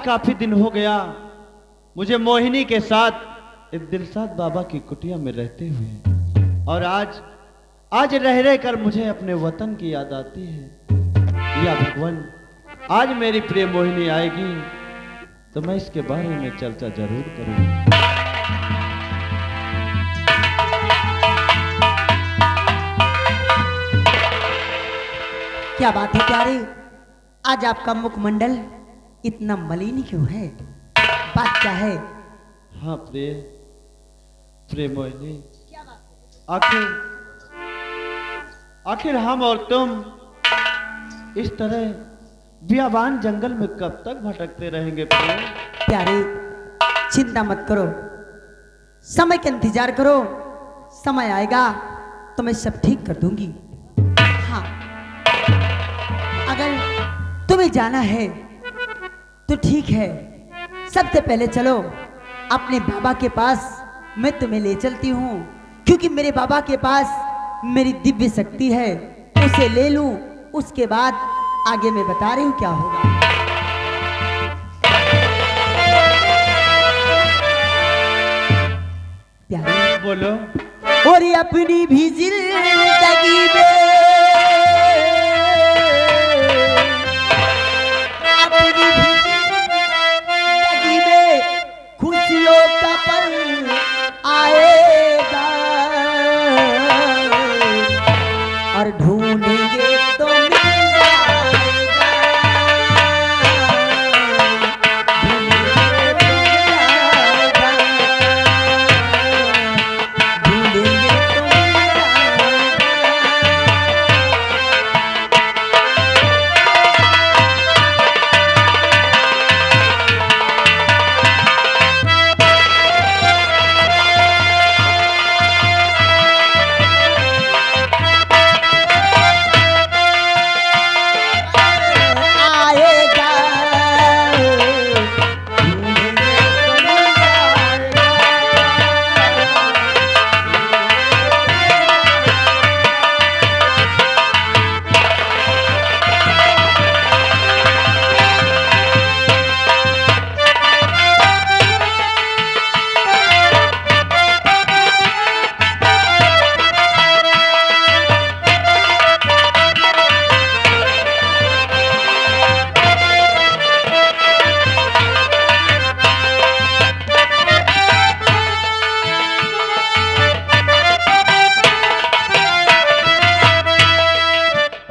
काफी दिन हो गया मुझे मोहिनी के साथ इस दिलशाद बाबा की कुटिया में रहते हुए, और आज रह रह कर मुझे अपने वतन की याद आती है। या भगवान, आज मेरी प्रिय मोहिनी आएगी तो मैं इसके बारे में चर्चा जरूर करूंगा। क्या बात है प्यारे, आज आपका मुखमंडल इतना मलिन क्यों है? बात क्या है? हाँ प्रिय प्रिय मोहिनी, क्या बात है? आखिर हम और तुम इस तरह बियाबान जंगल में कब तक भटकते रहेंगे प्रिय? प्यारे चिंता मत करो, समय का इंतजार करो, समय आएगा तो मैं सब ठीक कर दूंगी। हाँ, अगर तुम्हें जाना है तो ठीक है, सबसे पहले चलो अपने बाबा के पास, मैं तुम्हें ले चलती हूँ, क्योंकि मेरे बाबा के पास मेरी दिव्य शक्ति है, उसे ले लूं, उसके बाद आगे मैं बता रही हूँ क्या होगा। प्यारे बोलो। और अपनी भी जिंदगी में, अपनी भी जिंदगी में खुशियों का पल आएगा, और ढूंढेंगे तो मिल जाएगा, ढूंढेंगे तो मिल जाएगा, ढूंढेंगे तो मिल आएगा, ढूंढेंगे तो मिल जाएगा।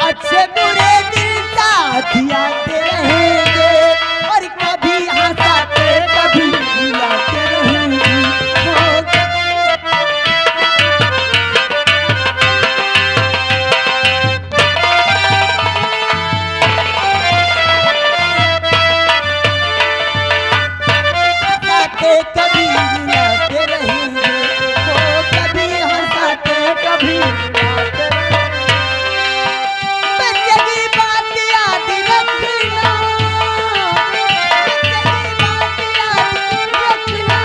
अच्छे बुरे दिन साथ आते रहेंगे, और कभी हंसाते कभी रुलाते रहेंगे। हंसाते कभी रुलाते रहेंगे, वो कभी हंसाते कभी रुलाते रहेंगे। बच्चे की बात याद रखना, बच्चे की बात याद रखना,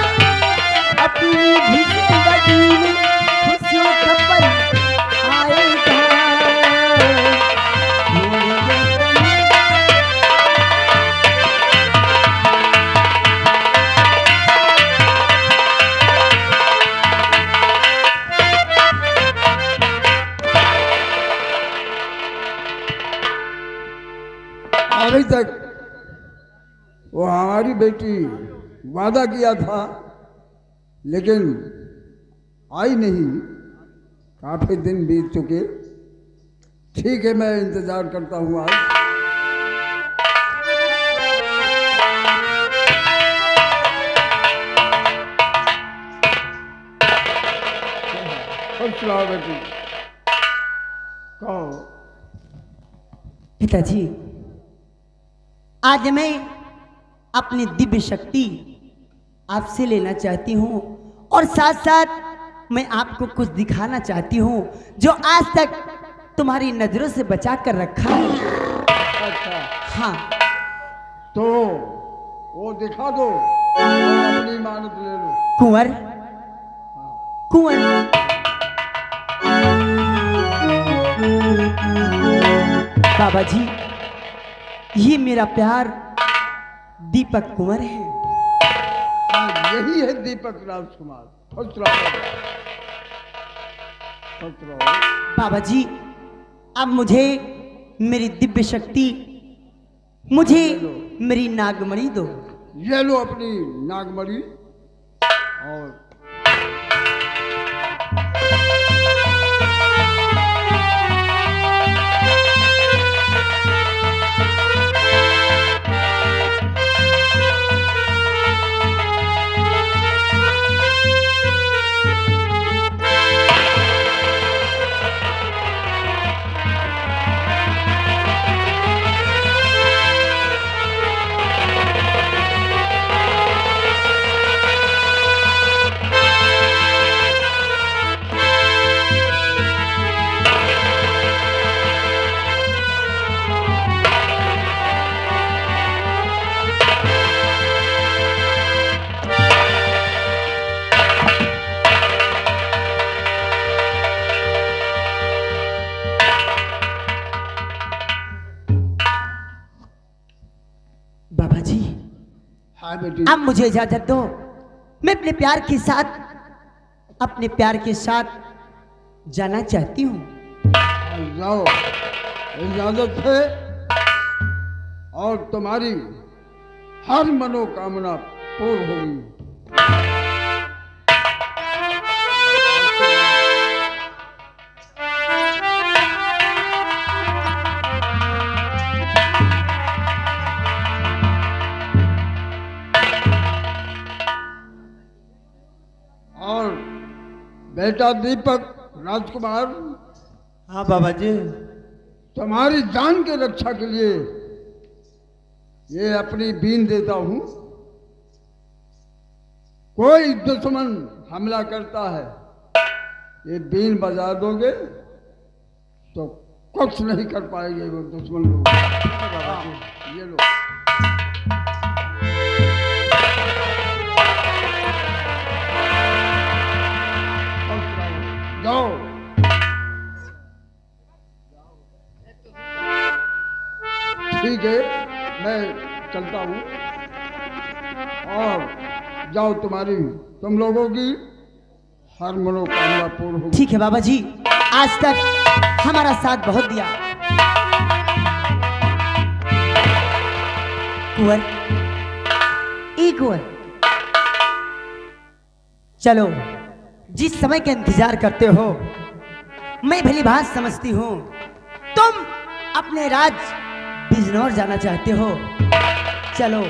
अपनी भी जिंदगी में खुशियों का पल आएगा, ढूंढेंगे तो मिल अभी तक वो हमारी बेटी वादा किया था, लेकिन आई नहीं। काफी दिन बीत चुके। ठीक है, मैं इंतजार करता हूँ आज। सुनाओ बेटी, कहो। पिताजी, आज मैं अपनी दिव्य शक्ति आपसे लेना चाहती हूँ, और साथ साथ मैं आपको कुछ दिखाना चाहती हूँ जो आज तक तुम्हारी नजरों से बचा कर रखा है। अच्छा, हाँ, तो वो दिखा दो और अपनी मानत ले लो। कुंवर, कुंवर, बाबा जी, ये मेरा प्यार दीपक कुंवर हैं। हाँ, यही है दीपक राजकुमार। खुश रहो, खुश रहो। बाबा जी, अब मुझे मेरी दिव्य शक्ति, मुझे मेरी नागमणि दो। ये लो अपनी नागमणि। और बाबा जी, हाँ बेटी, अब मुझे इजाजत दो। मैं अपने प्यार के साथ, अपने प्यार के साथ जाना चाहती हूँ। जाओ, इजाजत है। और तुम्हारी हर मनोकामना पूर्ण होगी। और बेटा दीपक राजकुमार, हाँ बाबा जी। तुम्हारी जान के रक्षा के लिए ये अपनी बीन देता हूं। कोई दुश्मन हमला करता है, ये बीन बजा दोगे तो कुछ नहीं कर पाएंगे वो दुश्मन लोग। ये लो। जाओ। ठीक है, मैं चलता हूँ। और जाओ, तुम लोगों की हर मनोकामना पूर्ण होगी। ठीक है बाबा जी, आज तक हमारा साथ बहुत दिया। कुंवर, ई कुंवर, चलो, जिस समय का इंतजार करते हो मैं भली भांति समझती हूँ। तुम अपने राज बिजनौर जाना चाहते हो। चलो,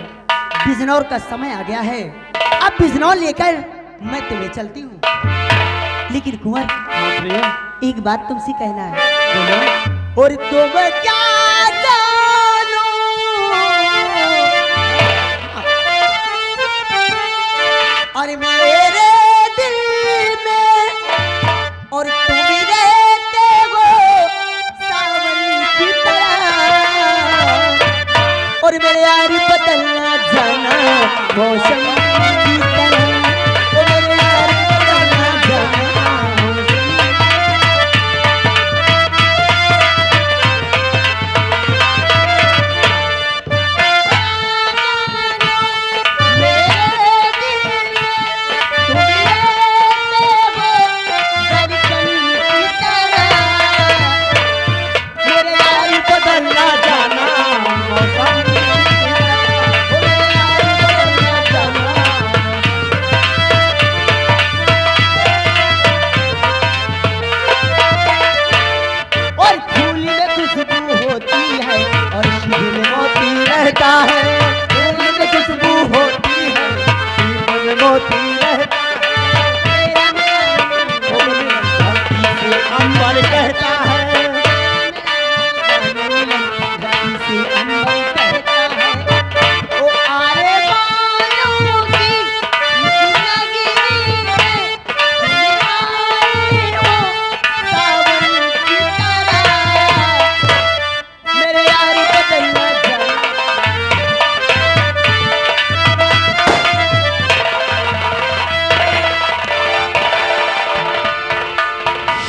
बिजनौर का समय आ गया है। अब बिजनौर लेकर मैं तुम्हें चलती हूँ। लेकिन कुंवर, हाँ प्रिया, एक बात तुमसे कहना है। बोलो। और तुम क्या जानो, और मेरे दिल में और तुम रहते हो सावन की तरह, और मेरे यार बदलना जाना मौसम की तरह, और मेरे यार बदलना जाना मौसम।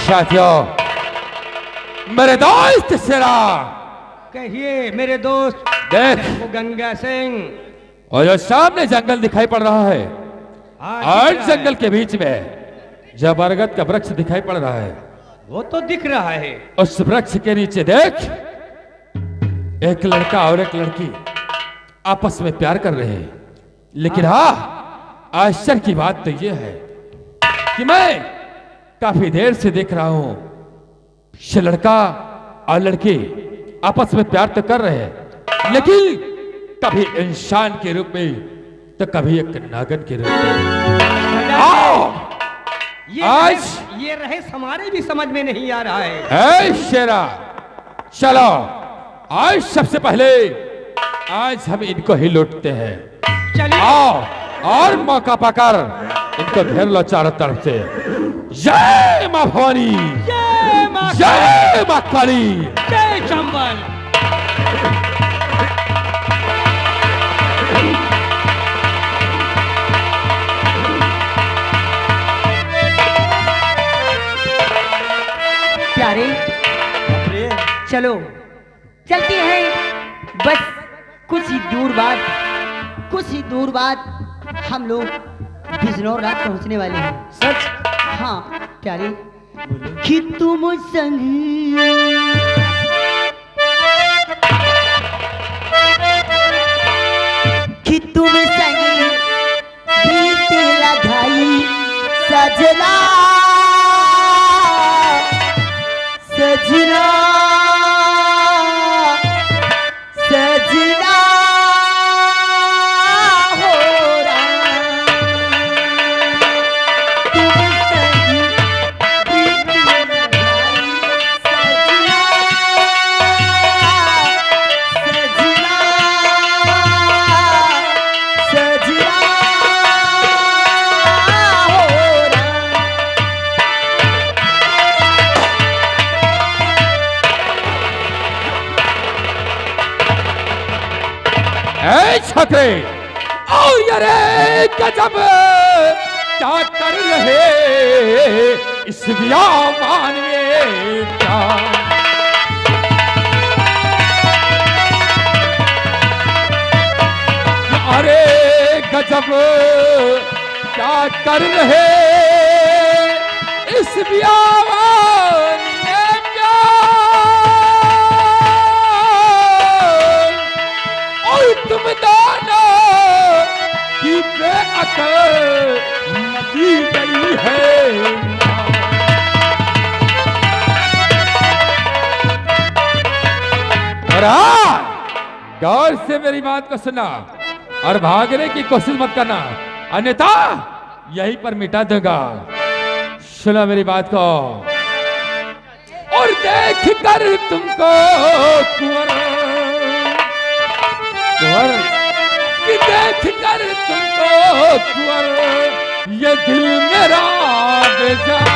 साथियों, मेरे दोस्त सिरा, कहिए मेरे दोस्त। देख वो गंगा सिंह, और जो सामने जंगल दिखाई पड़ रहा है और जंगल के बीच में जो बरगद का वृक्ष दिखाई पड़ रहा है, वो तो दिख रहा है। उस वृक्ष के नीचे देख, एक लड़का और एक लड़की आपस में प्यार कर रहे हैं। लेकिन हाँ, आश्चर्य की बात तो यह है कि मैं काफी देर से देख रहा हूं, ये लड़का और लड़की आपस में प्यार तो कर रहे हैं, लेकिन कभी इंसान के रूप में तो कभी एक नागन के रूप में। आओ ये रहस्य हमारे भी समझ में नहीं आ रहा है। ऐ शेरा, चलो आज सबसे पहले आज हम इनको ही लूटते हैं। चलिए। आओ और मौका पाकर इनको घेर लो चारों तरफ से। जय मां भवानी, जय मां काली, जय चंबल। प्यारे, चलो चलते हैं। बस कुछ ही दूर बाद हम लोग बिजनौर रात पहुंचने वाले हैं। सच? हाँ प्यारे, कि तुम संग कि तुम संग गीत लगाई सजना सजना सजना हो राम, तुम संग गीत लगाई सजना सजना सजना हो राम। ऐ छकरे, और यारे गजब क्या कर रहे इस बियाबान में क्या। अरे गजब क्या कर रहे इस बियाबान में क्या। और तुम दाना की बेअकल नदी गई है। और हाँ, गौर से मेरी बात को सुना और भागने की कोशिश मत करना, अन्यथा यहीं पर मिटा दूंगा। सुना मेरी बात को। और देख कर तुमको कुंवर कि देख कर तुमको कुंवर ये दिल मेरा बेजार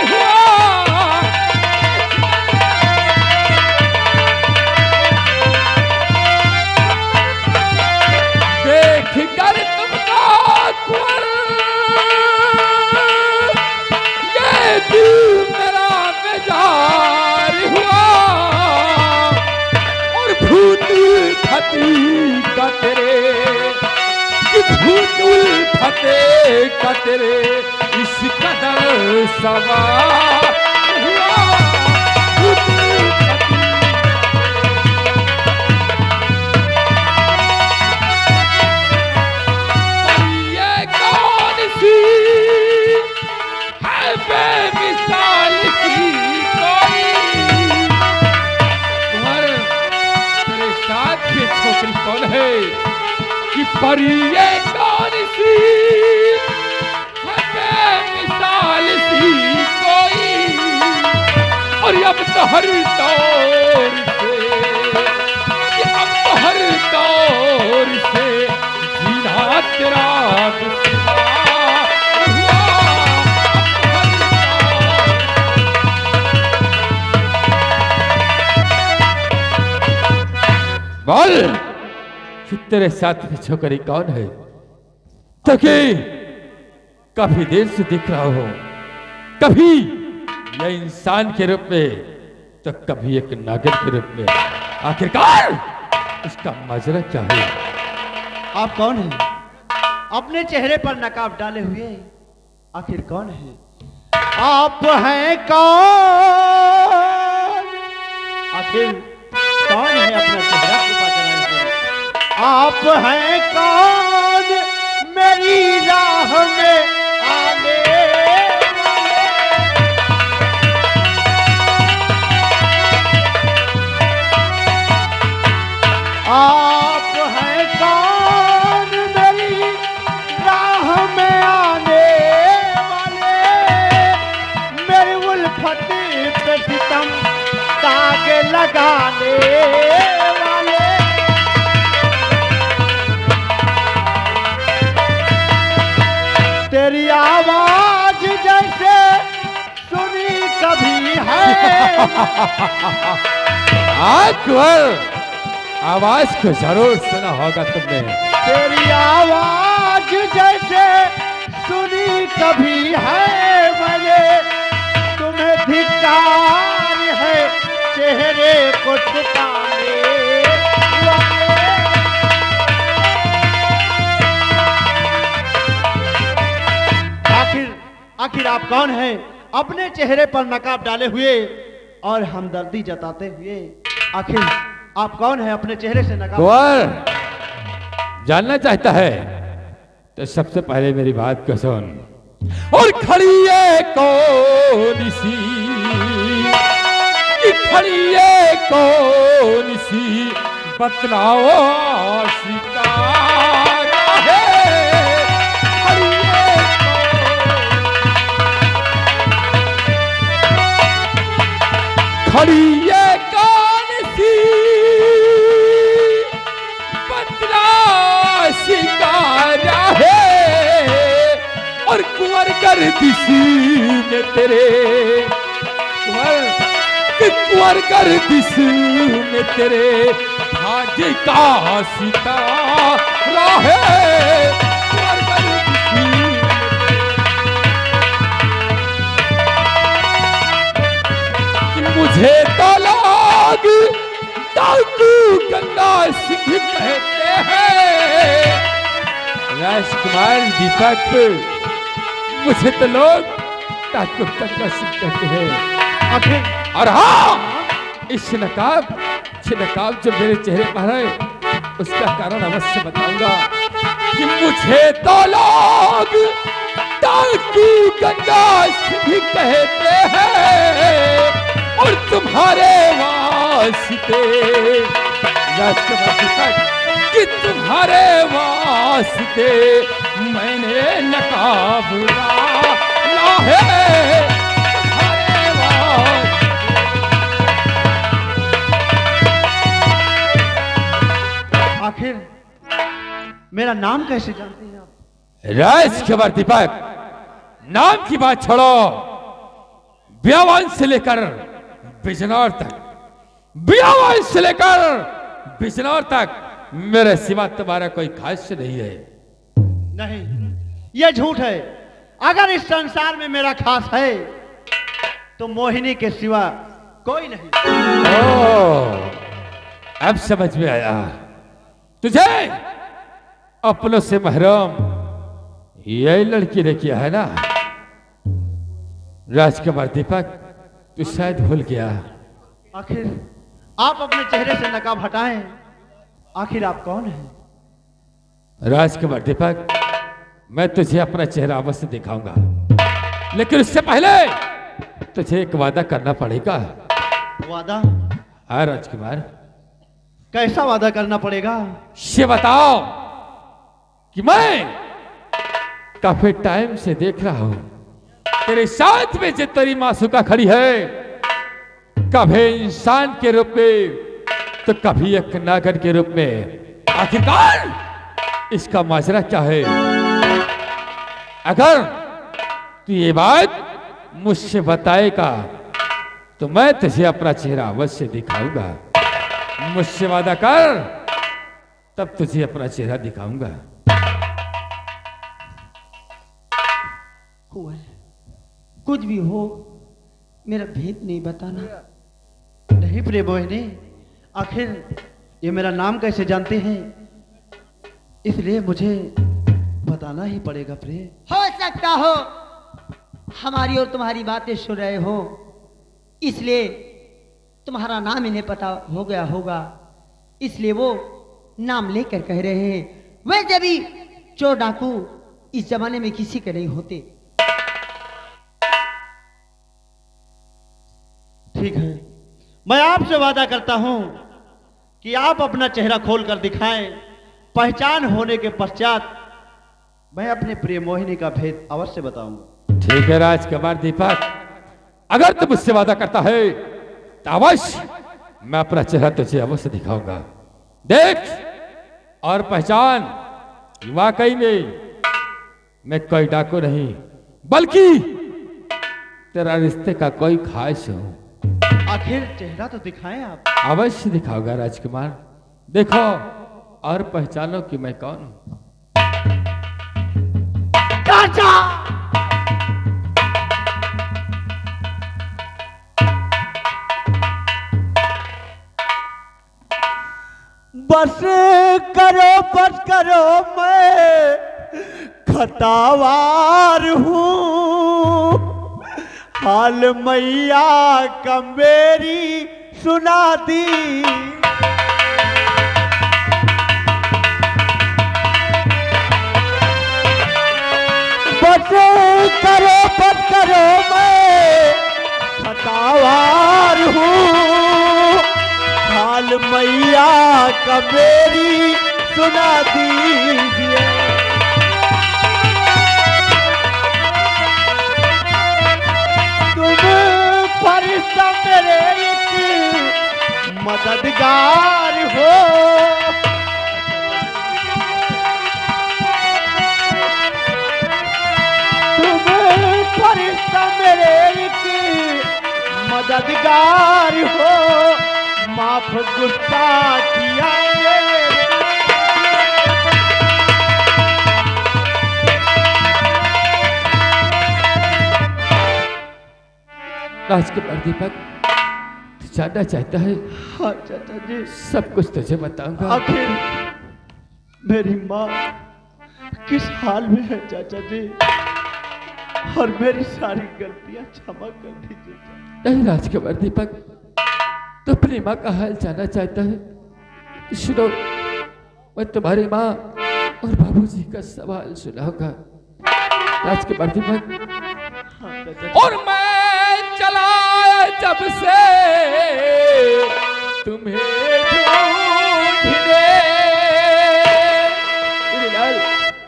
हुआ। देख कर तुमको कुंवर ये दिल मेरा बेजार हुआ। और भूत फती का तेरे, कि भूत फते का तेरे इस कदर सवार हुआ। भूत फती ये कौन सी है बेमिसाल सी कोई। साथ में छोकरी कौन है कि परी ये कौन सी है मिसाल सी कोई। और अब तो हर दौर से, कि अब तो हर दौर से जीना तेरा दुश्वार हुआ। बोल कि तेरे साथ में छोकरी कौन है, ताकि काफी देर से दिख रहा हो, कभी यह इंसान के रूप में तो कभी एक नागिन के रूप में। आखिरकार इसका माजरा क्या है, आप कौन हैं? अपने चेहरे पर नकाब डाले हुए आखिर कौन है? आप हैं कौन? आखिर कौन है अपना चेहरा छुपा कराए हुए? आप हैं कौन मेरी राह में आने वाले? आप हैं कौन मेरी राह में आने वाले? मेरी उल्फत पे सितम दाग लगाने वाले? तेरी आवाज जैसे सुनी कभी है? अकबर, आवाज को जरूर सुना होगा तुमने। तेरी आवाज जैसे सुनी कभी है मैंने? तुम्हें धिक्कार है चेहरे को छुपाने वाले? आखिर आप कौन हैं? अपने चेहरे पर नकाब डाले हुए और हमदर्दी जताते हुए आखिर आप कौन हैं? अपने चेहरे से नकाब कुंवर जानना चाहता है तो सबसे पहले मेरी बात को सुन। और खड़ी है कौन सी, कि खड़ी है कौन सी, बतलाओ शिकार है। खड़ी है खड़ी है कौन सी, बतला शिकारा है। और कुंवर गर्दिश में तेरे, कुंवर गर्दिश में तेरे भाज का सितारा है। कुंवर गर्दिश में मुझे तो लोग डाकू गंगा सिंह कहते हैं। राजकुमार दीपक, मुझे तो लोग डाकू गंगा सिंह कहते हैं। आखिर और हाँ, इस नकाब जो मेरे चेहरे पर है उसका कारण अवश्य बताऊंगा कि मुझे तो लोग डाकू गंगा सिंह कहते हैं। और तुम्हारे वास्ते कि तुम्हारे वास्ते मैंने नकाब ला है। तुम्हारे वास्ते आखिर मेरा नाम कैसे जानते हैं आप? राजकुमार दीपक, नाम की बात छोड़ो, ब्यावन से लेकर बिजनौर तक, ब्यावन से लेकर बिजनौर तक मेरे सिवा तुम्हारा कोई खास नहीं है। नहीं, यह झूठ है। अगर इस संसार में मेरा खास है तो मोहिनी के सिवा कोई नहीं। ओह, अब समझ में आया। तुझे अपनों से महरूम यही लड़की ने किया है ना? राजकुमार दीपक, तू शायद भूल गया। आखिर आप अपने चेहरे से नकाब हटाएं। आखिर आप कौन हैं? राजकुमार दीपक, मैं तुझे अपना चेहरा अवश्य दिखाऊंगा, लेकिन उससे पहले तुझे एक वादा करना पड़ेगा। वादा? हाँ राजकुमार। कैसा वादा करना पड़ेगा? ये बताओ कि मैं काफी टाइम से देख रहा हूं तेरे साथ में जो तेरी मासूका खड़ी है, कभी इंसान के रूप में तो कभी एक नागर के रूप में। आखिरकार इसका माजरा क्या है? अगर तू ये बात मुझसे बताएगा तो मैं तुझे अपना चेहरा अवश्य दिखाऊंगा। मुझसे वादा कर, तब तुझे अपना चेहरा दिखाऊंगा। कुछ भी हो, मेरा भेद नहीं बताना। नहीं प्रिय मोहिनी, आखिर ये मेरा नाम कैसे जानते हैं? इसलिए मुझे बताना ही पड़ेगा प्रिय। हो सकता हो हमारी और तुम्हारी बातें सुन रहे हो, इसलिए तुम्हारा नाम इन्हें पता हो गया होगा, इसलिए वो नाम लेकर कह रहे हैं। वैसे भी चोर डाकू इस जमाने में किसी के नहीं होते। ठीक है, मैं आपसे वादा करता हूं कि आप अपना चेहरा खोल कर दिखाएं। पहचान होने के पश्चात मैं अपने प्रिय मोहिनी का भेद अवश्य बताऊंगा। ठीक है राजकुमार दीपक, अगर तुम मुझसे वादा करता है तो अवश्य मैं अपना चेहरा तुझे अवश्य दिखाऊंगा। देख और पहचान, वाकई में मैं कोई डाकू नहीं बल्कि तेरा रिश्ते का कोई ख्वाहिश हूं। आखिर चेहरा तो दिखाएं आप। अवश्य दिखाऊंगा राजकुमार, देखो और पहचानो कि मैं कौन हूं। बस करो मैं खतावार हूँ, हाल मैया का मेरी सुना दी। बस करो मैं खतावार हूँ, हाल मैया का मेरी सुना दीजिए। तुम फरिश्ता मेरे एक मददगार हो, तुम फरिश्ता मेरे एक मददगार हो, माफ गुस्सा किया राजकुमार दीपक, तू जानना चाहता है? हाँ चाचा जी, सब कुछ तुझे बताऊंगा। आखिर मेरी माँ किस हाल में है चाचा जी, और मेरी सारी गलतियां क्षमा कर दीजिए चाचा। नहीं राजकुमार दीपक, तो अपनी माँ का हाल जानना चाहता है? सुनो, मैं तुम्हारी माँ और बाबूजी का सवाल सुनाऊंगा राजकुमार दीपक। हाँ चाचा जी। और मैं चला जब से तुम्हें ढूंढने, मेरे लाल,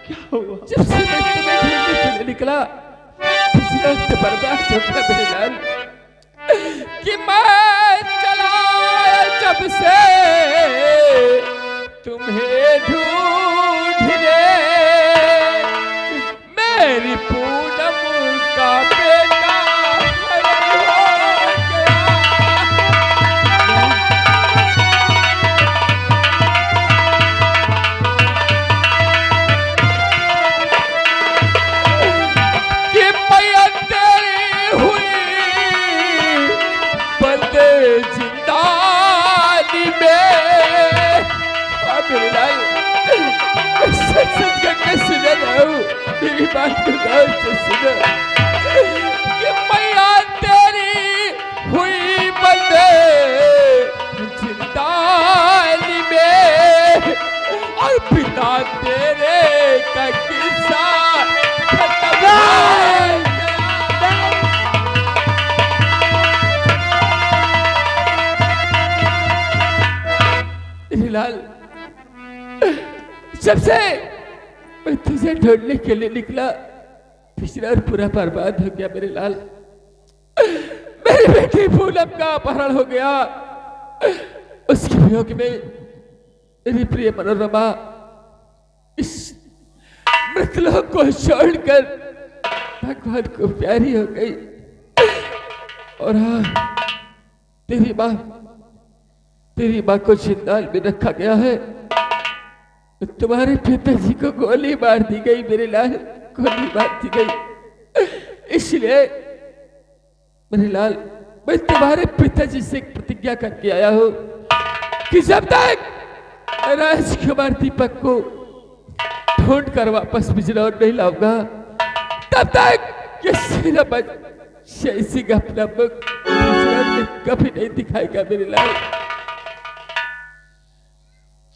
क्या हुआ? जब से मैं तुम्हें ढूंढने के लिए निकला, पिछला वक्त बर्बाद हो गया मेरे लाल। कि मैं चला जब से तुम्हें ढूंढने, मेरी पूनम का बेटा हरण हो गया। कि मैया तेरी हुई बंदे जिंदानी में। मेरे लाल, सच करके सुना जाऊं, मेरी बात को गौर से सुनो। कि मैया तेरी हुई बंदे जिंदानी में, और पिता तेरे का किस्सा खत्म हो गया। लाल, जब से मैं तुझे ढूंढने के लिए निकला, पिछला और पूरा बर्बाद हो गया मेरे लाल। मेरी बेटी पूनम का अपहरण हो गया, उसके वियोग में मेरी प्रिय मनोरमा इस मृतलोक को छोड़कर भगवान को प्यारी हो गई। और हाँ, तेरी माँ को जिंदाल में रखा गया है। तुम्हारे पिताजी को गोली मार दी गई मेरे लाल, गोली मार दी गई। इसलिए मेरे लाल, मैं तुम्हारे पिताजी से एक प्रतिज्ञा करके आया हूं कि जब तक राजकुमार दीपक को ढूंढ कर वापस बिजनौर नहीं लाऊंगा तब तक ये सीनापत जय सिंह अपना मुख बिजनौर में कभी नहीं दिखाएगा मेरे लाल।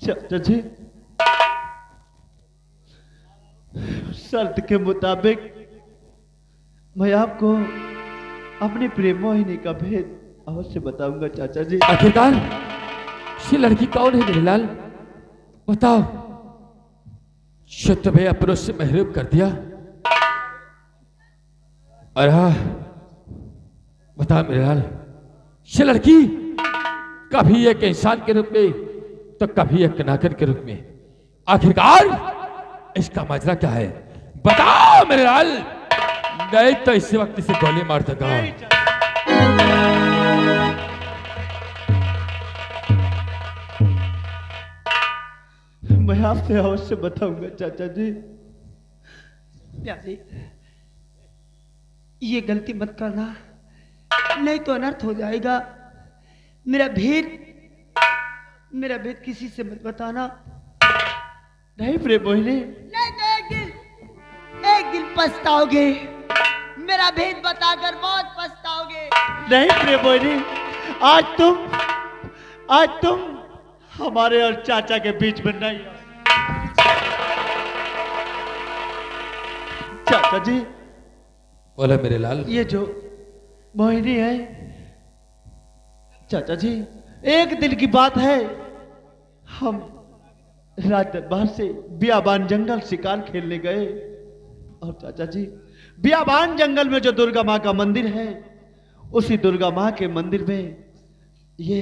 चाचा जी, शर्त के मुताबिक मैं आपको अपनी प्रेम मोहिनी का भेद अवश्य बताऊंगा चाचा जी। आखिरकार ये लड़की कौन है मेरे लाल? बताओ। जो तुम्हें अपनों से महरूम कर दिया। और हाँ, बता मेरे लाल, ये लड़की कभी एक इंसान के रूप में तो कभी एक नागर के रूप में, आखिरकार इसका माजरा क्या है? बताओ मेरे लाल, नहीं तो इसी वक्त इसे गोली मार दूंगा। मैं आपसे अवश्य बताऊंगा चाचा जी। प्यारे, ये गलती मत करना, नहीं तो अनर्थ हो जाएगा। मेरा भेद किसी से मत बताना। नहीं प्रेम मोहिनी, नहीं तो एक दिन पछताओगे। मेरा भेद बताकर बहुत पछताओगे। नहीं प्रेम मोहिनी, आज तुम हमारे और चाचा के बीच में नहीं आओ। चाचा जी, बोला मेरे लाल। ये जो मोहिनी है चाचा जी, एक दिन की बात है, हम राज दरबार से बियाबान जंगल शिकार खेलने गए और चाचा जी, बियाबान जंगल में जो दुर्गा माँ का मंदिर है, उसी दुर्गा माँ के मंदिर में ये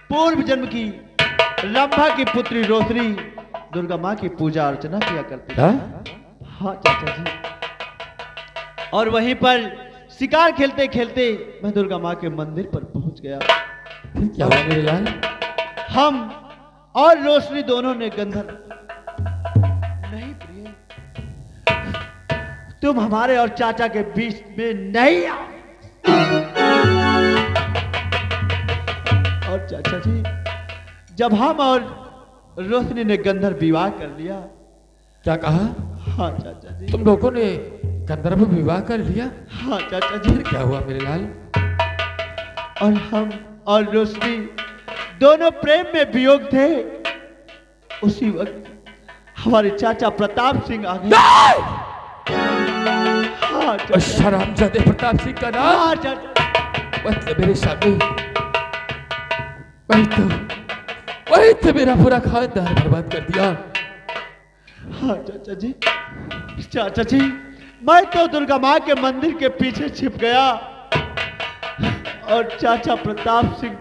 पूर्व जन्म की रंभा की पुत्री रोशनी दुर्गा माँ की पूजा अर्चना किया करती थी। हाँ चाचा जी, और वहीं पर शिकार खेलते खेलते मैं दुर्गा माँ के मंदिर पर पहुंच गया। फिर क्या हुआ मेरे लाल? हम और रोशनी दोनों ने गंधर्व, नहीं प्रिय, तुम हमारे और चाचा के बीच में नहीं आओ। और चाचा जी, जब हम और रोशनी ने गंधर्व विवाह कर लिया। क्या कहा? हाँ चाचा जी। तुम लोगों ने गंधर्व विवाह कर लिया? हाँ चाचा जी। फिर क्या हुआ मेरे लाल? और हम और रोशनी दोनों प्रेम में वियोग थे। उसी वक्त हमारे चाचा प्रताप सिंह आ गए। हाँ और चाचा। शराबजादे प्रताप सिंह का नाम हाँ चाचा। मतलब मेरे सामने वही तो मेरा पूरा खानदान बर्बाद कर दिया। हाँ चाचा जी। चाचा जी, मैं तो दुर्गा माँ के मंदिर के पीछे छिप गया और चाचा प्रताप सिंह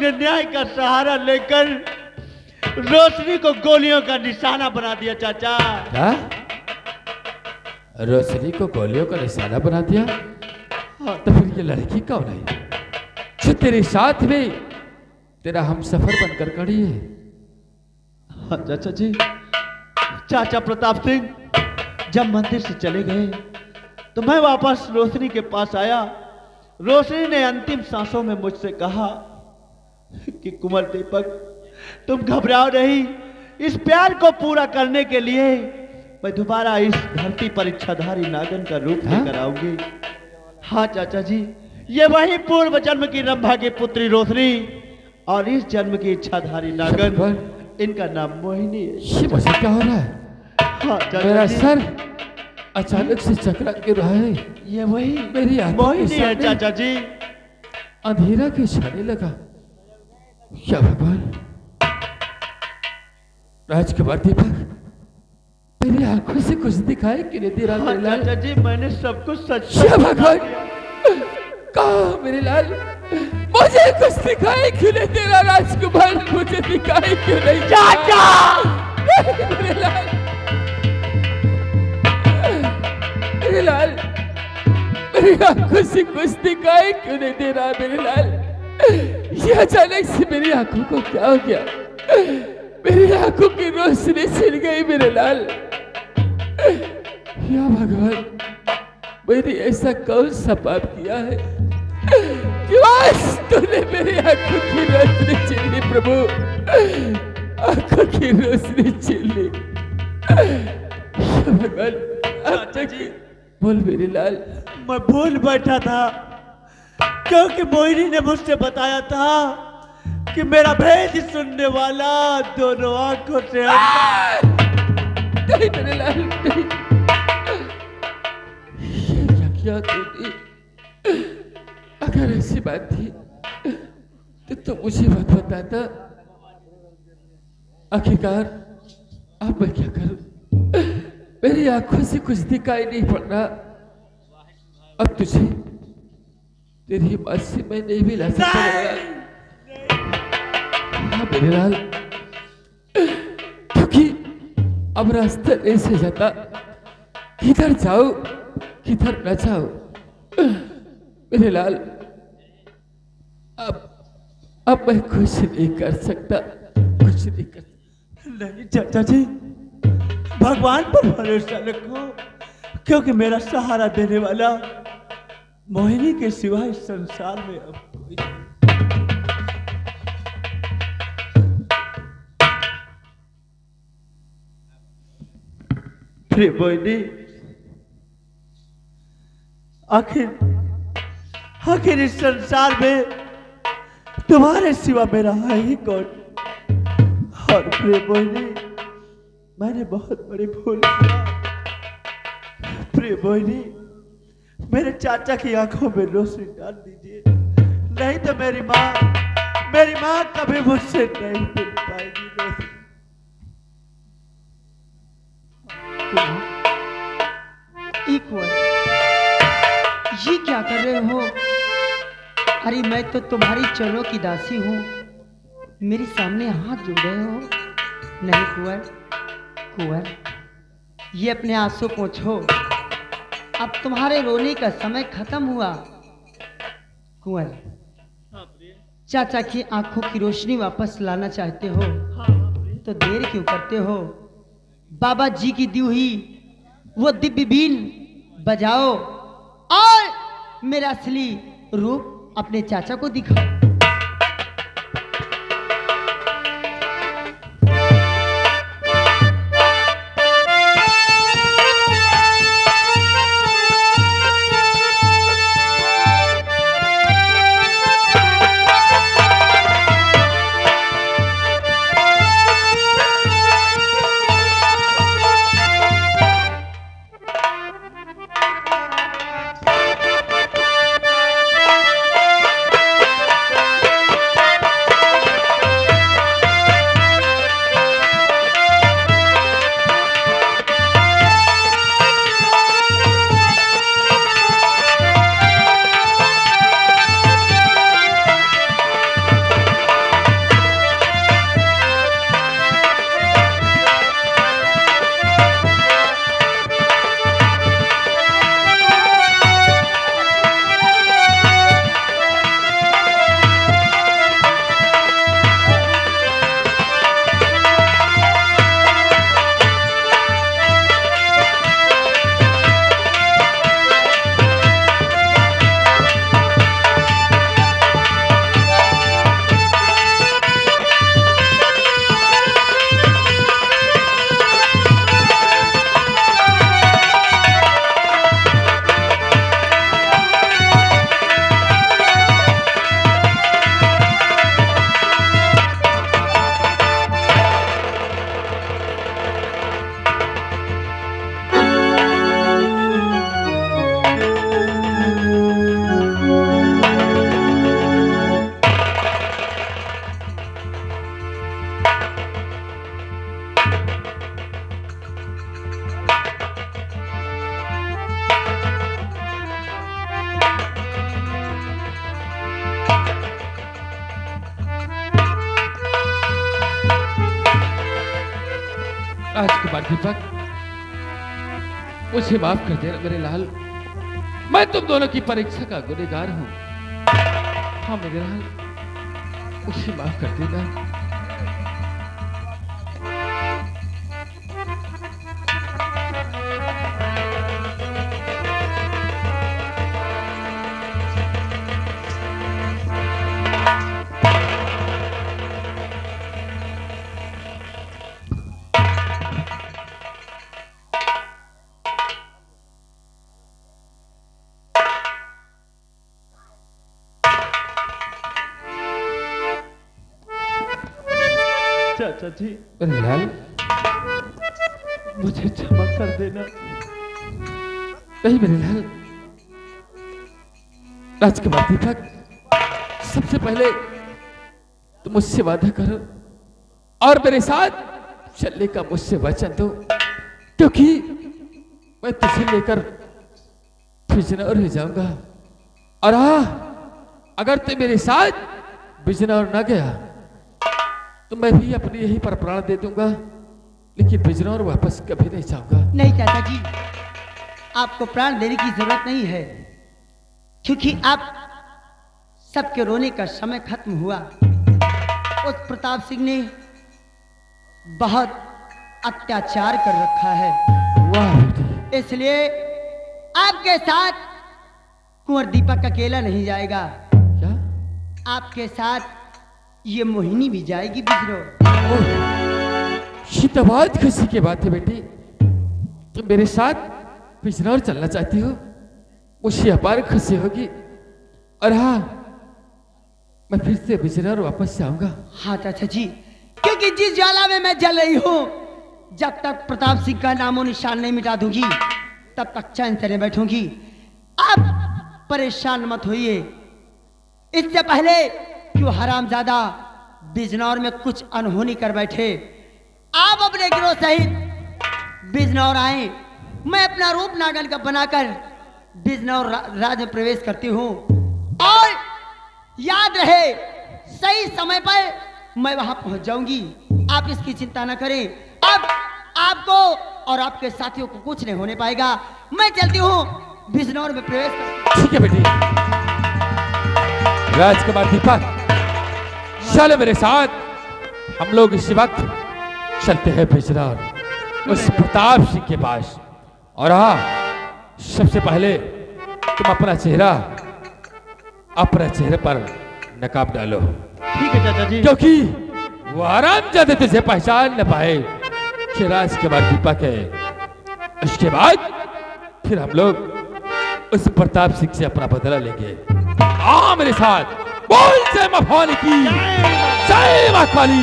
ने न्याय का सहारा लेकर रोशनी को गोलियों का निशाना बना दिया चाचा। क्या? रोशनी को गोलियों का निशाना बना दिया? हाँ। तो फिर ये लड़की कौन है जो तेरे साथ में तेरा हम सफर बनकर खड़ी है? हाँ चाचा जी। चाचा प्रताप सिंह जब मंदिर से चले गए तो मैं वापस रोशनी के पास आया। रोशनी ने अंतिम सांसों में मुझसे कहा कि कुंवर दीपक, तुम घबराओ नहीं, इस प्यार को पूरा करने के लिए मैं दोबारा इस धरती पर इच्छाधारी नागन का रूप लेकर आऊंगी। हाँ चाचा जी, ये वही पूर्व जन्म की रंभा की पुत्री रोशनी और इस जन्म की इच्छाधारी नागन, इनका नाम मोहिनी है। ये मुझे क्या हो रहा है? हाँ चाचा मेरा जी। सर अचानक से चकरा गिर रहा है। ये वही मेरी आंखों के मोहिनी है सामने चाचा जी। अंधेरा क्यों छाने लगा? क्या भगवान! राजकुमार दीपक, मेरी आंखों से कुछ दिखाई क्यों नहीं दे रहा हाँ मेरे लाल? चाचा जी, मैंने सब कुछ सच क्या भगवान! कहा मेरे लाल? मुझे कुछ दिखाई क्यों नहीं दे रहा राजकुमार? मुझे दिखाई क्यों नहीं दे रहा? चाचा! मेरे लाल, मेरे लाल, मेरी आंखों से कुछ दिखाई क्यों नहीं दे रहा मेरे लाल? ये अचानक से मेरी आंखों को क्या हो गया? मेरी आंखों की रोशनी छिन गई मेरे लाल। या भगवान, मैंने ऐसा कौन सा पाप किया है कि आज तूने मेरी आंखों की रोशनी छीन ली प्रभु? आंखों की रोशनी छीन ली। भगवान आप तक बोल मेरे लाल। मैं भूल बैठा था क्योंकि मोहिनी ने मुझसे बताया था कि मेरा भेद सुनने वाला दोनों आंखों से नहीं मेरे लाल नहीं। ये क्या किया तूने? अगर ऐसी बात थी तो मुझे मत बताता। आखिरकार अब मैं क्या करूं? मेरी आंखों से कुछ दिखाई नहीं पड़ रहा। अब तुझे तेरी बात से मैं नहीं मिला सकता। हाँ मेरे लाल, क्योंकि अब रास्ता नहीं से जाता। किधर जाओ किधर न जाओ मेरे लाल। अब मैं कुछ नहीं कर सकता, कुछ नहीं कर सकता। नहीं चाचा जी, भगवान पर भरोसा रखो क्योंकि मेरा सहारा देने वाला मोहिनी के सिवा इस संसार में अब कोई नहीं। प्रिय मोहिनी, आखिर इस संसार में तुम्हारे सिवा मेरा है ही कौन? और प्रिय मोहिनी, मैंने बहुत बड़ी भूल किया। प्रिय मोहिनी, मेरे चाचा की आंखों में रोशनी डाल दीजिए, नहीं तो मेरी माँ कभी मुझसे नहीं मिल पाएगी। रोशनी एक बार ये क्या कर रहे हो? अरे मैं तो तुम्हारी चरणों की दासी हूँ, मेरे सामने हाथ जोड़ रहे हो? नहीं कुंवर, ये अपने आंसू पोंछो। अब तुम्हारे रोने का समय खत्म हुआ। कुंवर, चाचा की आंखों की रोशनी वापस लाना चाहते हो तो देर क्यों करते हो? बाबा जी की दी हुई वो दिव्य बीन बजाओ और मेरा असली रूप अपने चाचा को दिखाओ। राजकुमार दीपक, मुझे माफ कर देना मेरे लाल। मैं तुम दोनों की परीक्षा का गुनहगार हूं। हाँ मेरे लाल, मुझे माफ कर देना। चाचा जी, मेरे लाल, मुझे क्षमा कर देना। नहीं मेरे लाल, राजकुमार दीपक, सबसे पहले तुम मुझसे वादा करो और मेरे साथ चलने का मुझसे वचन दो, क्योंकि मैं तुझे लेकर बिजनौर हो जाऊंगा। और हाँ, अगर तू मेरे साथ बिजनौर न गया तो मैं भी अपने यहीं पर प्राण दे दूंगा, लेकिन बिजनौर वापस कभी नहीं जाऊंगा। नहीं चाचा जी, आपको प्राण देने की जरूरत नहीं है, क्योंकि आप सबके रोने का समय खत्म हुआ। उस प्रताप सिंह ने बहुत अत्याचार कर रखा है, वाह बेटी, इसलिए आपके साथ कुंवर दीपक अकेला नहीं जाएगा, क्या? आपके साथ ये मोहिनी भी जाएगी बिजनौर। ओह, ये तो बहुत खुशी की बात है बेटी, तुम मेरे साथ बिजनौर चलना चाहती हो, मुझे अपार खुशी होगी। और हाँ, मैं फिर से बिजनौर वापस जाऊंगा। हाँ चाचा जी, क्योंकि जिस ज्वाला में मैं जल रही हूँ, जब तक प्रताप सिंह का नामो निशान नहीं मिटा दूंगी तब तक चैन से नहीं बैठूंगी। आप परेशान मत होइए। इससे पहले क्यों हरामजादा बिजनौर में कुछ अनहोनी कर बैठे, आप अपने गिरोह सहित बिजनौर आए, मैं अपना रूप नागन का बनाकर बिजनौर राज में प्रवेश करती हूँ। और याद रहे, सही समय पर मैं वहां पहुंच जाऊंगी, आप इसकी चिंता न करें। अब आपको और आपके साथियों को कुछ नहीं होने पाएगा। मैं चलती हूँ बिजनौर में प्रवेश कर। ठीक है बेटी। राजकुमार दीपक, चलो मेरे साथ, हम लोग इसी वक्त चलते हैं बिजनौर उस प्रताप सिंह के पास। और हाँ, सबसे पहले तुम अपना चेहरे पर नकाब डालो, ठीक है चाचा जी। क्योंकि वो हरामजादे तुझे पहचान न पाए कि राजकुमार दीपक है। उसके बाद फिर हम लोग उस प्रताप सिंह से अपना बदला लेंगे। आ मेरे साथ, बोल जय मां भवानी की, जय मां काली।